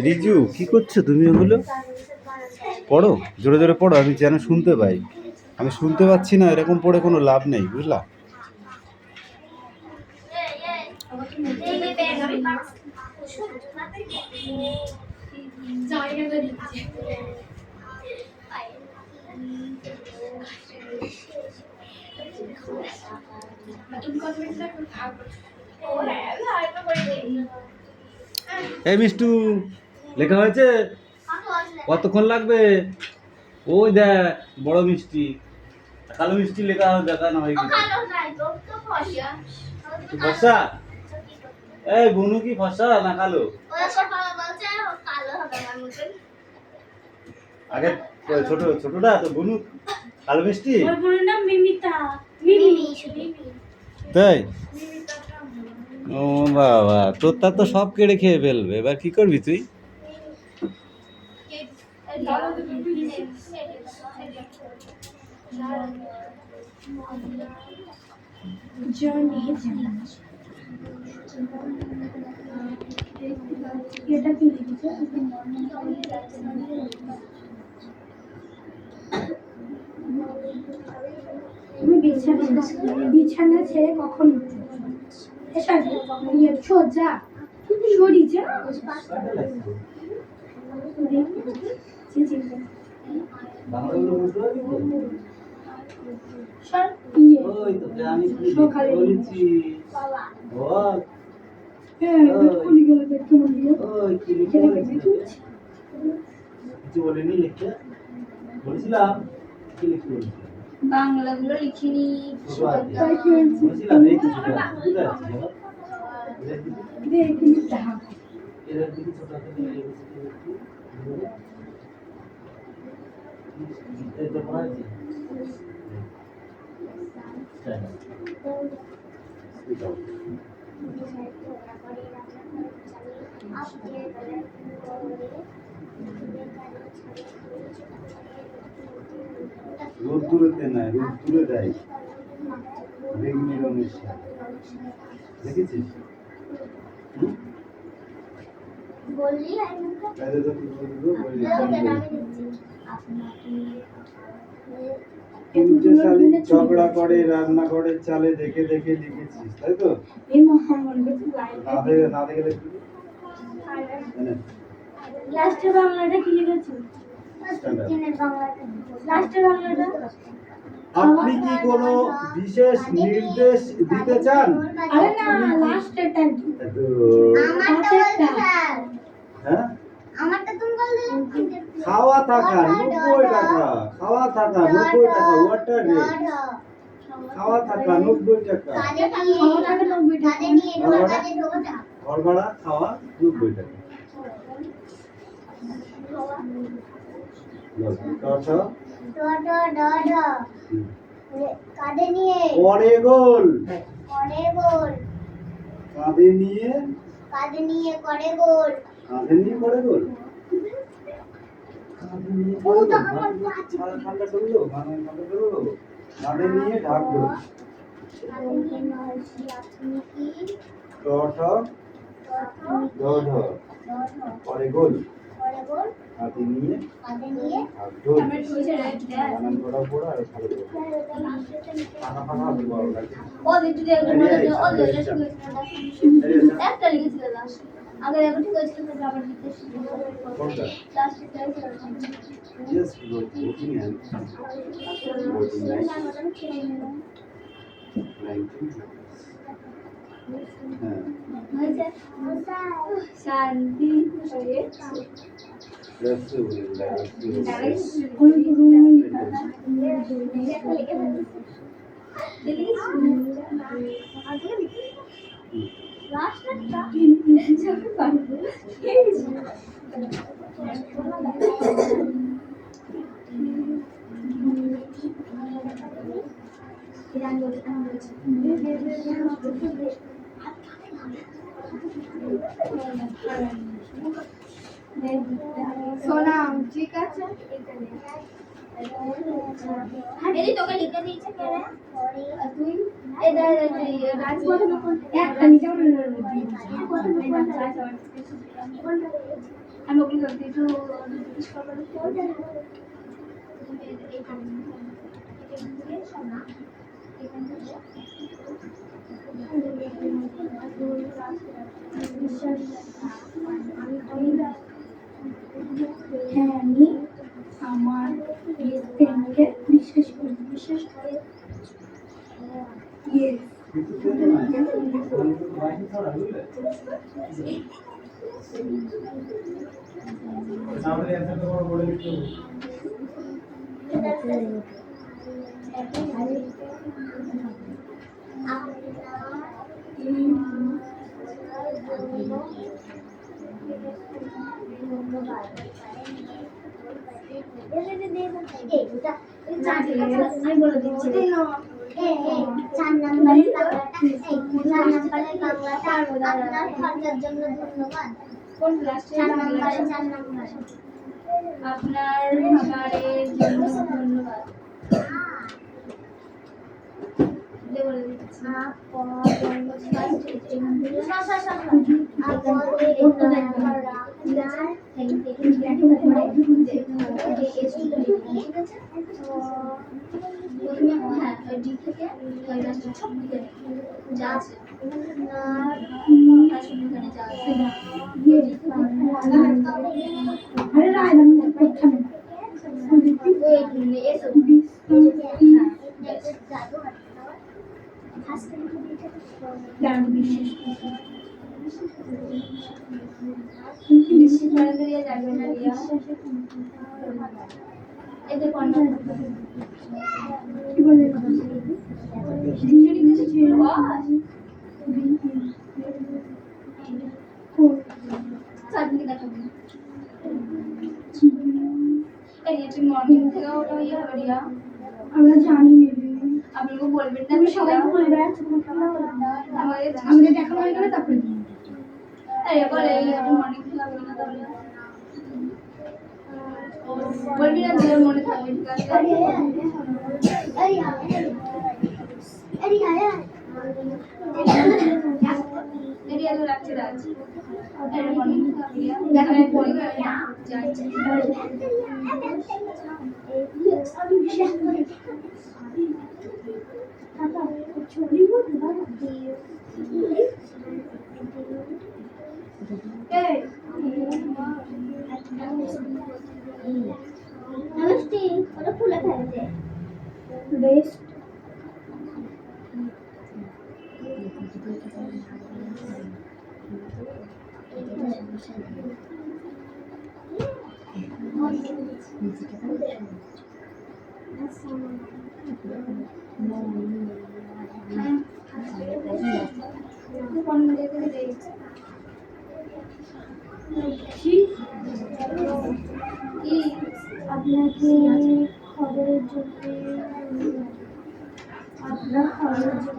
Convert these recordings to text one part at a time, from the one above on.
রিজু, কি করছো তুমি? ওগুলো পড়ো, জোরে জোরে পড়ো, আমি যেন শুনতে পাই। আমি শুনতে পাচ্ছি না, এরকম পড়ে কোনো লাভ নেই, বুঝলা? এই মিষ্টু, লেখা হয়েছে? কতক্ষণ লাগবে? ওই দেখ, বড় মিষ্টি, কালো মিষ্টি লেখা দেখা না হয় ফসা। এই বনু কি ফসা না কালো? আগে ছোট ছোটটা তো বনু কালো মিষ্টি। তাই? ও বাবা, তোরটা তো সব কেড়ে খেয়ে ফেলবে, এবার কি করবি তুই? এটা কি লিখেছে? তুমি বিছানা ছেড়ে কখন সোজা সরি যা বাংলাগুলো লিখিনি। রোদ্দুরেতে নাই, রোদ্দুরে দেয় বেগুনি রঙের শাক, দেখেছিস? ঝগড়া করে রান্নাঘরের চালে দেখে দেখে লিখেছিস, তাই তো? না দেখে লাস্টের বাংলাটা কি লিখেছিস? লাস্টের বাংলাটা আপনি কি কোনো বিশেষ নির্দেশ দিতে চান? আরে না, লাস্টেরটা হ্যাঁ, আমারটা তুমি বললে খাওয়া থাকা 90 টাকা, খাওয়া থাকা 90 টাকা, ওয়াটার রেট খাওয়া থাকা 90 টাকা, ঘর ভাড়া খাওয়া 90 টাকা। কাঁধে নিয়ে পরে গোল, কাঁধে নিয়ে করে গোল, কাঁধে নিয়ে করে গোল, ঠান্ডা করলো, কাঁধে নিয়ে ঢাকলো, পরে গোল, কাঁধে নিয়ে ঢোল, বানান করা পড়া আর পরে ফাঁকা ফাঁকা হবে বড় লাগে। একটা লিখেছিল লাস্ট আগে এখন ঠিক আছে তো আবার লিখতে শুরু কোনটা? লাস্টে Just voting and voting শান্তি সোনাম ঠিক আছে এদি তোকে লিখতে দিয়েছে কে রে? আর তুই এদার রাজপথ একটা নিচে আমি ওগুলো করতে একটু জিজ্ঞেস করবো হ্যাঁ আমি আমার বেস্ট ফ্রেন্ডকে বিশ্বাস করি ইয়েস আমি বলে দিচ্ছি 4 নম্বরের বাংলাটা আপনার খরচার জন্য ধন্যবাদ। কোন ক্লাস? 4 নম্বরে 4 নম্বর আপনার খাবারের জন্য ধন্যবাদ। বলে দিচ্ছি আমরা জানি আপনাকে বলবেন না, সবাই বলবে আমাদের দেখা হয়ে গেলে তারপরে বলে মর্নিং খেলা বলে না তাহলে বলবি না তোর মনে থাকবে ঠিক আছে এরিয়া তো রাখছে রাজ মর্নিং দেখা পড়ে যাচ্ছে नमस्ते मला फुलं खायचे बेस्ट আপনাকে খবরের জন্য আপনার খবরের জন্য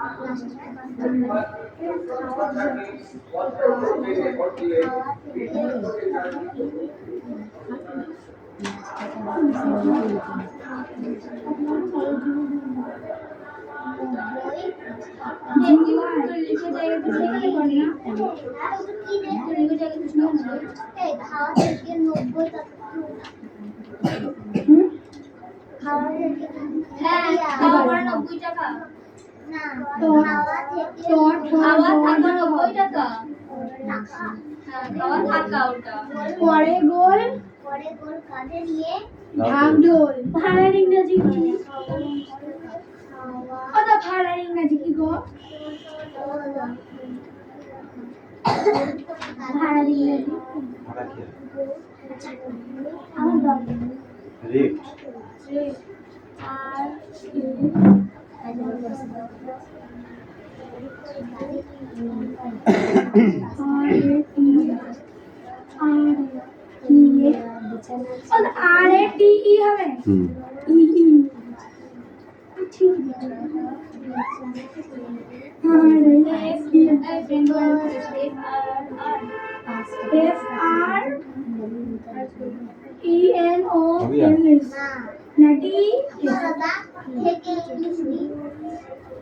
আপনার খবরের জন্য পরে গোল কাঁধে নিয়ে ঢাকঢোল ভাড়ার ইংরেজি কি? ওটা ভাড়ার ইংরেজি কি গো? ভাড়ার ইংরেজি আমার দাও রেট আর R-A-T-E হবে E-E ঠিক আছে FRENOLS নাটি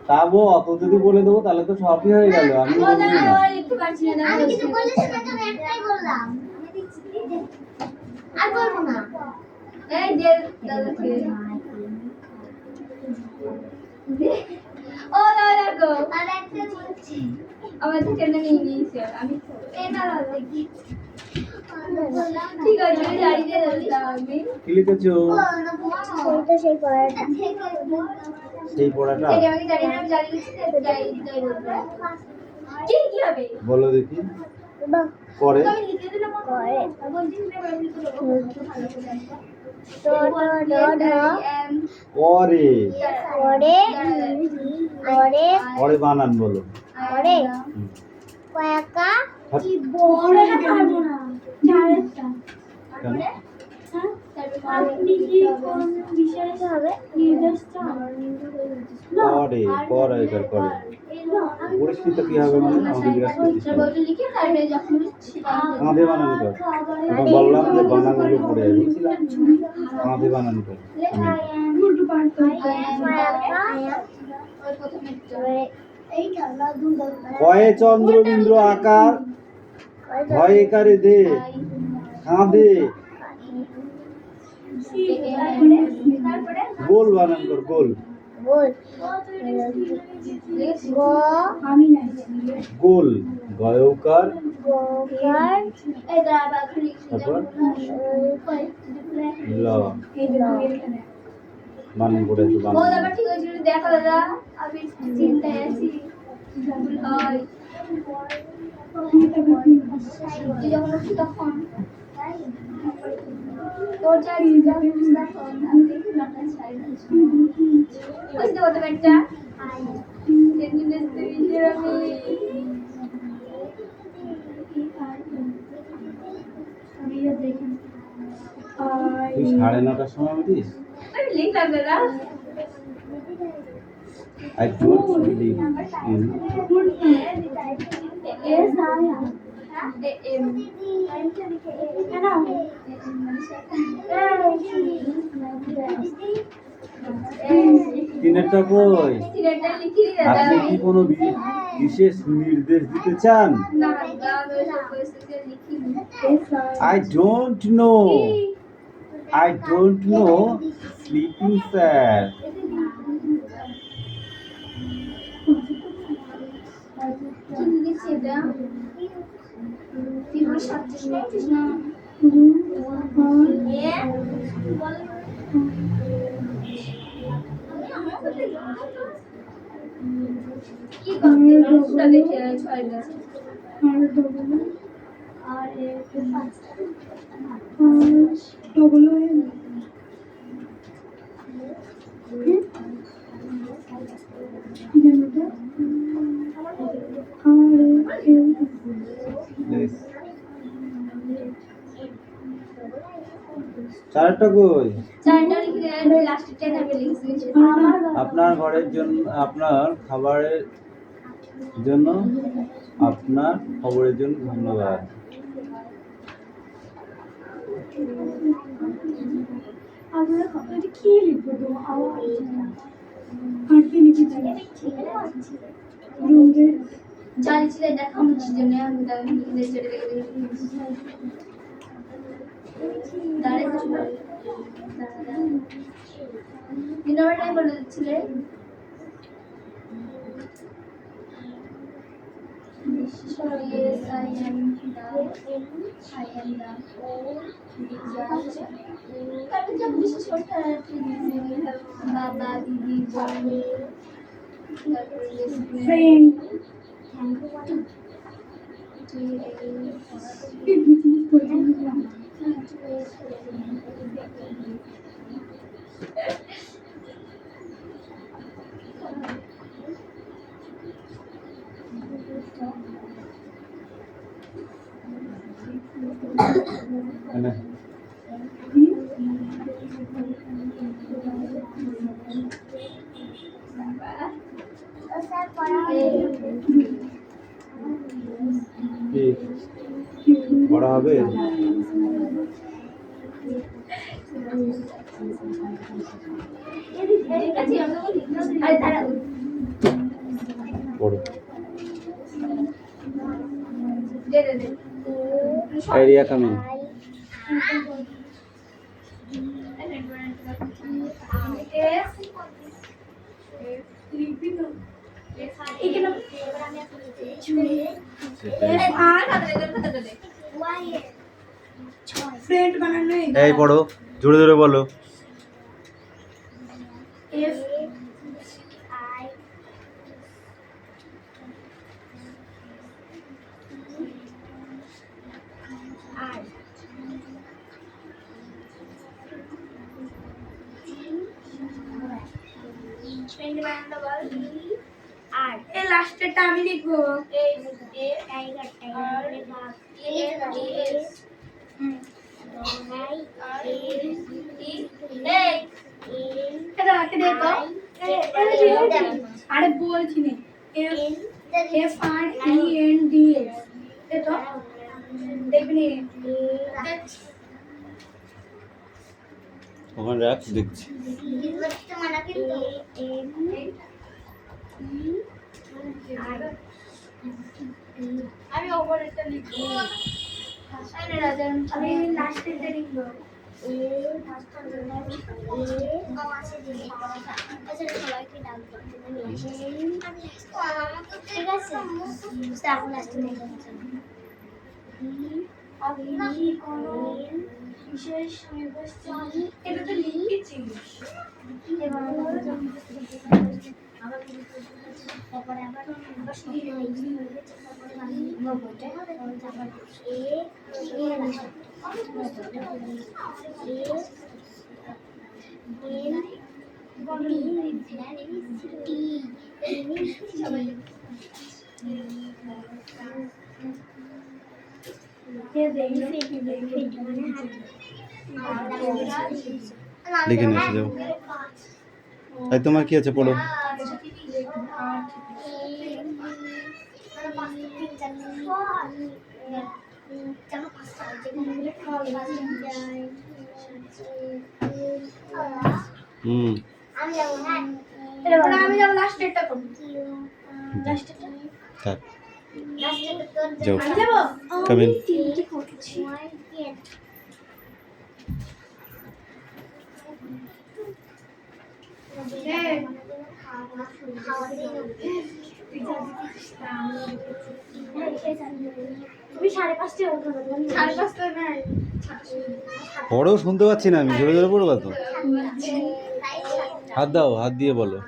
তাবো অত যদি বলে দেবো তাহলে তো সবই হয়ে গেল। আমি বলবি না। লিখতে পারছি না আমি কিছু বলিস না তো একটাই বললাম আমি দেখছি আর বলবো না এই যে দাদাকে ও দাদা গো আর একটা বলছি আমার তো কেন নিয়ে নিয়েছি আমি এটা দেখি ঠিক আছে আমি জানি যে আমি কি লিখেছো? তো সেই পড়াটা সেই পড়াটা সেটা আমি জানি না আমি জানি যাই বলবো কি কি হবে বলো দেখি। বাহ পরে আমি লিখে দিলাম পরে বলছি না আমি লিখে দেবো পরে পরে পরে পরে বানান বলো। পরে কয়াকা কি বড় না পারবো না চারটা কেন? আপনি কি কোন বিষয়ে হবে নির্দেশ চান পরে পরে এটার পরে পরিস্থিতি তো কি হবে মানে আমাকে জিজ্ঞাসা করছিস লিখে তারপরে যখন কাঁধে বানান কর। এখন বললাম যে বানানগুলো পড়ে যাবে বুঝছিলাম। কাঁধে বানান কর। কয়ে চন্দ্রবিন্দু আকার ভয় একারে দে কাঁধে গোল বানান কর গোল গোল গয়কার তারপর ল বানান করে একটু বানান। ঠিক আছে দেখো দাদা আমি চিন্তায় আছি যখন উঠি তখন তোর যা তখন আমি দেখি লটার সাইড বুঝতে পারতো একটা তুই 9:30টার সময় উঠিস? আমি লিখলাম দাদা I don't believe in তিনেরটা কই? আপনি কি কোনো বিশেষ নির্দেশ দিতে চান? I don't know. I don't know. Sleeping sir. Yes. চারটা কই? আপনার ঘরের জন্য আপনার খাবারের জন্য আপনার খবরের জন্য ধন্যবাদ। কি লিখবো তো আর কি লিখেছি জানি ছিল দেখানোর জন্য আমি টাইম বলে দিচ্ছিলে Yes, I am the আমি যা বুঝি ছোটটা বাবা দিদি বোন ফ্রেন্ড পড়া হবে? পড়ো। Area coming. এই পড়ো, জোরে জোরে বলো। লাস্টেরটা আমি লিখবো। আরে বলছি না, FRENDS তো দেখবি ওখানে রাখ, দেখছি। আমি ওপরেরটা লিখবো। আমি লাস্টেরটা লিখবো। ঠিক আছে, বিশেষ নির্বাচন এটা তো লিখেছিস। তারপরে আবার লিখে নিয়ে এসে যাও। তাই তোমার কি আছে, পড়ো। আমি যাবো লাস্টেরটা করবো। থাক, যাও। যাবো কামিন। পড়ো, শুনতে পাচ্ছি না আমি, জোরে জোরে পড়বা তো। হাত দাও, হাত দিয়ে বলো।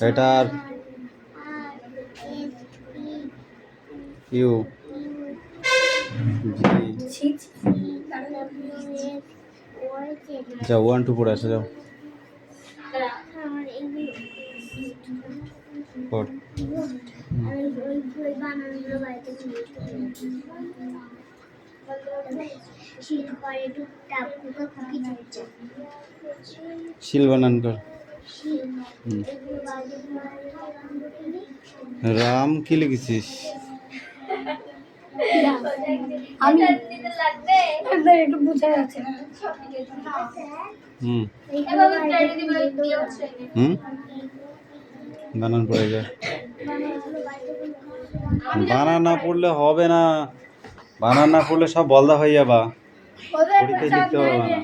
এটার ইউ জি। যাও, 1 2 পড়ে আসো, যাও পড়। শিল বানান কর। রাম কি লিখেছিস? আমি একটু বুঝা যাচ্ছে না। বানান পড়ে যায়। বানান না পড়লে হবে না, বানান না পড়লে সব বলদা হয়ে যাবা, পরীক্ষায় লিখতে পারবা না।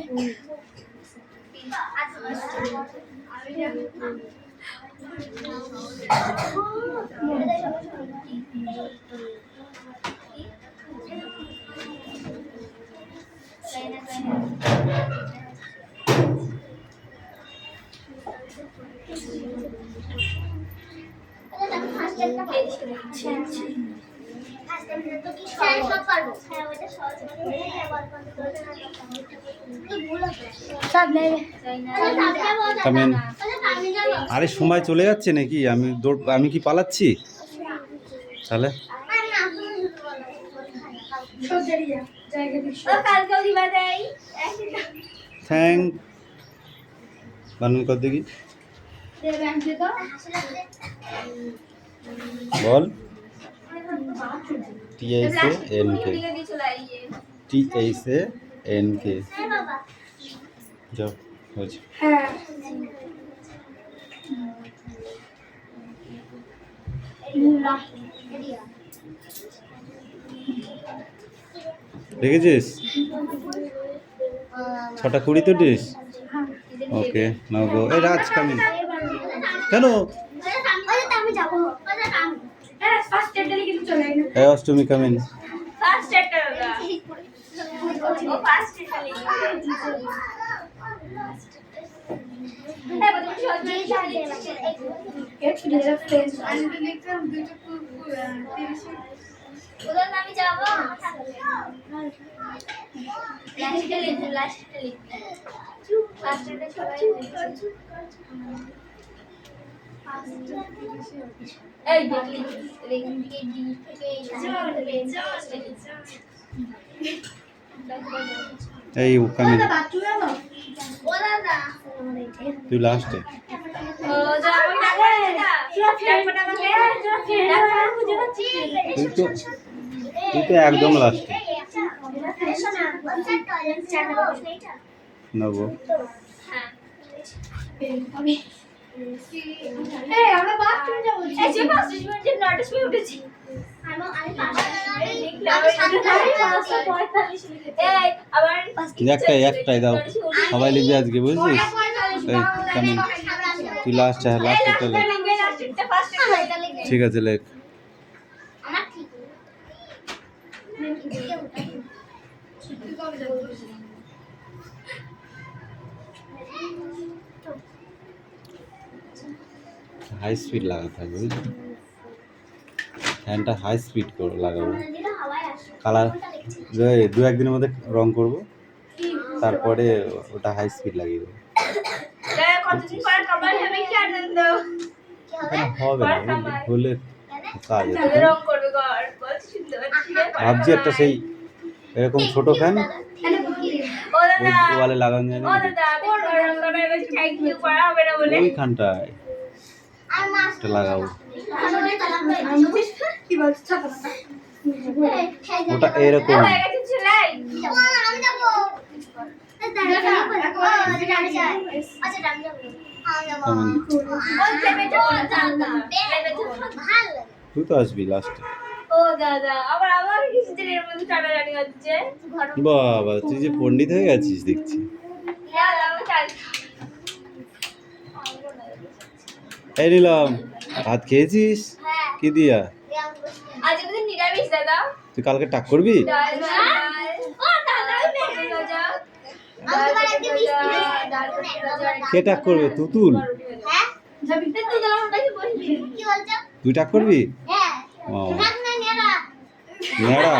আরে সময় চলে যাচ্ছে নাকি? আমি কি পালাচ্ছি তাহলে? কালকেও দিবা দেয় থ্যাংক বানান কর দেখি বল THANK THANK যাও হয়েছে হ্যাঁ দেখেছিস 6:20 তো ডিস ওকে নাও গো এই রাজ কামিং কেন আমি যাবো ফার্স্ট এডে কিন্তু চলে আই না এই অষ্টমী কামিং ফার্স্ট এডে দাদা ও ফার্স্ট এডে হ্যাঁ বন্ধু সহজে চালিয়ে একটু ডিজাইন ফ্রেন্ডস আমি লিখলাম দুটো ওদের আমি যাব লাস্টে লিখ ফার্স্ট এডে সবাই এই দেখলি রেগিং থেকে ডি থেকে এই কামিং ও দাদা তুই লাস্টে ও যা তুই তো একদম লাস্টে নেবো এই আমরা বাথরুম যাব এই যে 5 মিনিটে নোটিস পেয়ে উঠেছি আমি 5:45 এই আবার একটাই দাও সবাই লিখবে আজকে বুঝছিস এই কামিং তুই লাস্টে লাস্টে লেখ ঠিক আছে লেখ আমার ঠিক হাই স্পিড লাগাতে হবে বুঝলি ফ্যানটা হাই স্পিড করে লাগাবো কালার দু একদিনের মধ্যে রং করব তারপরে ওটা হাই স্পিড লাগিয়ে দেবো কতদিন পর কভার হবে কি আনন্দ হবে না হলে কাজ আছে রং করবে ঘর কত সুন্দর ভাবছি একটা সেই এরকম ছোট ফ্যান ও দাদা ওয়ালে লাগানো যায় ও না দাদা কোন রং করে থ্যাংক ইউ করা হবে না বলে ওইখানটায় এটা লাগাবো কি বলছ ওটা এরকম হয়ে গেছে চলাই আমি যাব তুই তো আসবি লাস্টে ও দাদা আবার আমার কিছুদিনের মধ্যে টানাটানি হচ্ছে বাবা তুই যে পণ্ডিত হয়ে গেছিস দেখছি এই নিলাম ভাত খেয়েছিস কি দিয়া আজ আমাদের নিরামিষ দাদা তুই কালকে টাক করবি ডাল ও দাদা কে টাক করবে তুতুল হ্যাঁ জবিতে তো গেলাম নাকি বলবি কি বলছো তুই টাক করবি হ্যাঁ ও রাখ না নেড়া নেড়া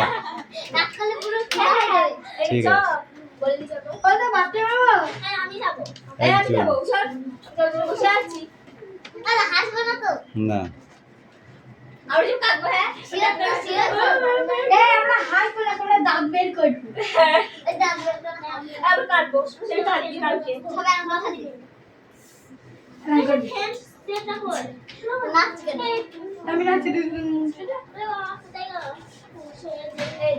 রাখ করলে পুরো খেয়ে যাবে ঠিক আছে বলে দিছো তো কত বাপরে বাবা হ্যাঁ আমি যাব এই আমি যাব চল চল বসে আছি আরে হাসবো না তো না আর যে কাটবো হ্যাঁ সিরা এই আমরা হাসবো না করে দাঁত বের করব এই দাঁত বের করে আবার কাটবো সেটা কাটবি কালকে সবাই আমরা খালি ফ্রেন্ডস সেটা কর নাচ কেন আমি নাচি দিই সেটা আরে বাবা তাই গো এই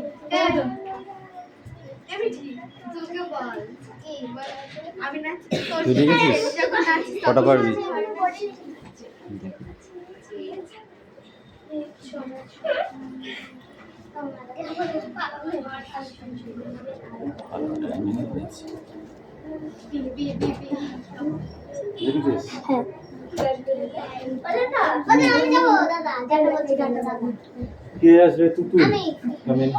আমি ঠিক তোকে বল কি আমি নাচি তুই দেখেছিস যখন নাচি কটা পারবি দেখেছিস কে আসবে তুতুল কামিং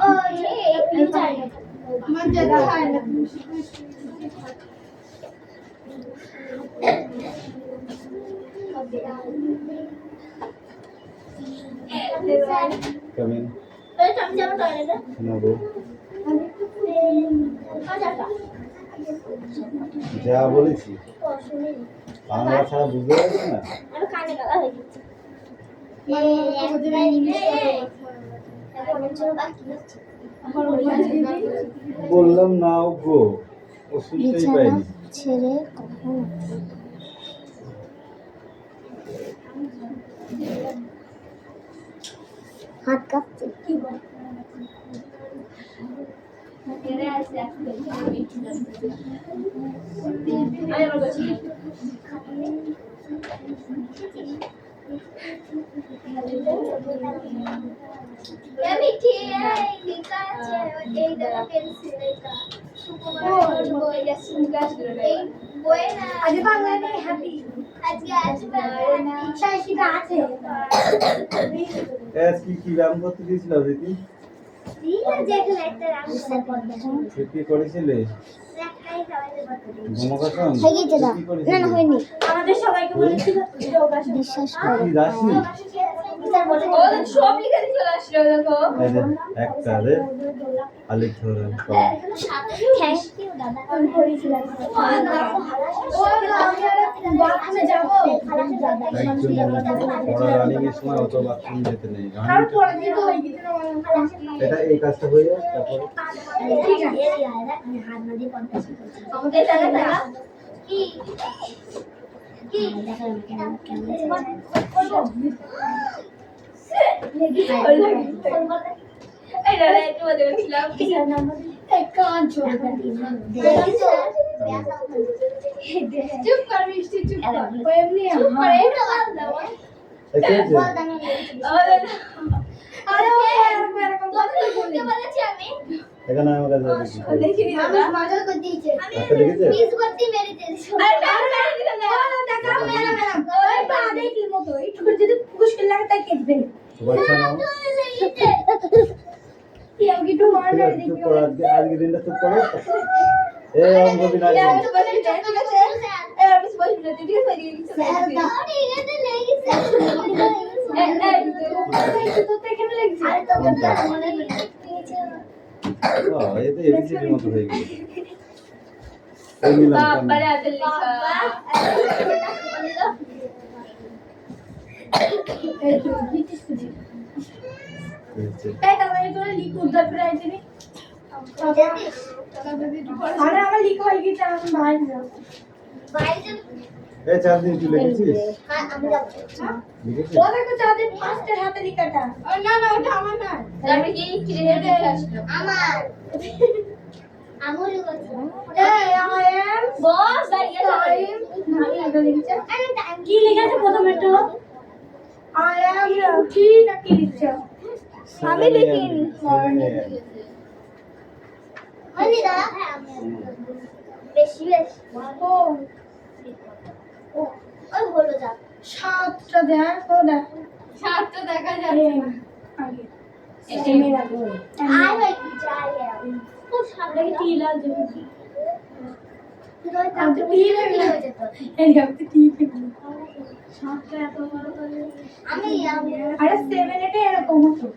কামিং নেবো যা বলেছি বাংলা ছাড়া বুঝতে পারছি না বললাম না গো, ওষুধটাই পাইনি। ছেড়ে কখন উঠবে? হাত কাঁপছে। কি বল? কি ব্যায়াম করতে দিয়েছিল দিদি? কি করেছিলে? আমাদের সবাইকে বলেছিল বিশ্বাস করো। সব লিখে দিয়ে চলে আসলো দেখো। একটা রে আলি ধরে থ্যাংক ইউ দাদা। আমি করেছিলাম। ও আমি আর বাথরুমে যাব। বড় রানিং এর সময় অত বাথরুম যেতে নেই। আর পরে দিন হয়ে গেছে না। এটা এই কাজটা হয়ে যায় তারপর ঠিক আছে আমি হাত না দিয়ে কন্টাক্ট করছি। আমাদের টাকা কি কি দেখা কেমন এই রে একটু দেখছিলাম কিসের নাম্বার এই কান ছোট চুপ কর মিষ্টি চুপ কর এমনি চুপ কর এটা বাদ দাও আরে এরকম বলতে বলেছি আমি এখানে আমার কাছে দেখিনি দাদা মজা করে দিয়েছে আমি দেখেছে মিস করতে মেরে দিয়েছি আরে মেরে দিল না টাকা মেরে ওই পা দেখলি মতো একটু করে যদি মুশকিল লাগে তাই কেটে বাচ্চা নাও কি আমি একটু মার মেরে দেখি আজকে দিনটা চুপ করো এই অঙ্ক বিনা আমি তো বলি ঠিক আছে আমি তো বলি ঠিক আছে তো এখানে লেগেছে আরে তো মনে এই তো এবিসিডির মতো হয়ে গেল এই নিলাম বাবারে আদল লেখা এই তো জিতিস তুই এই তাহলে তোরা লিখ উদ্ধার করে আইছিস আরে আমার লিখা হয়ে গেছে আমি বাইরে যাব বাইরে এই 4 দিন তুই লিখেছিস হ্যাঁ আমি যাব লিখেছিস ও দেখো 4 দিন ফার্স্টের হাতে লিখাটা না না ওটা আমার না আমি কি কিনে দিয়ে আসলাম আমার আমুল করছি এই আই এম বস দাঁড়িয়ে টাইম এটা লিখছে কি লিখেছে প্রথমে তো আই এম কি না কি লিখছে আমি লিখিনি হয়নি দাদা বেশি বেশি ও ওই হলো যা 7টা দেখো দেখ 7টা দেখা যাবে আগে এটা মেরা গোল আই ভাই কি চাই খুব সামনে টিলা দেবে তুই তো টিলা হয়ে যেত এই গাতে টিলা 7টা এত বড় করে আমি আরে 7 এটা এরকম হতো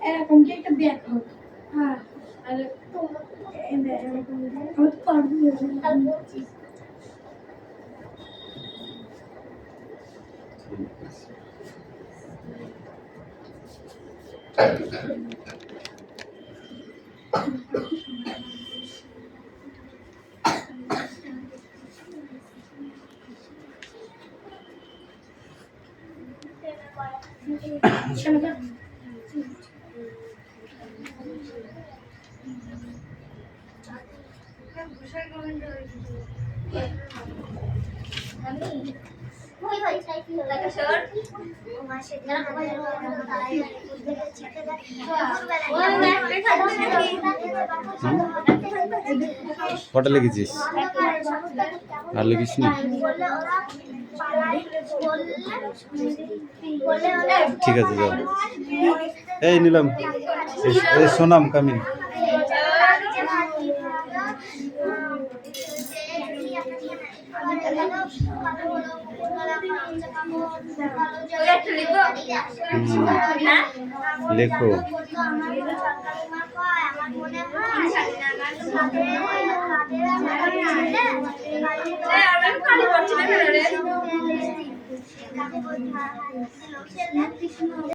এরকম কি একটা ব্যাক হতো হ্যাঁ আরে তো এরকম আমি তো পারবো না বলছি কটা লিখেছিস আর লিখিস নি ঠিক আছে যাও এই নিলাম এই সোনাম কামিন লেখো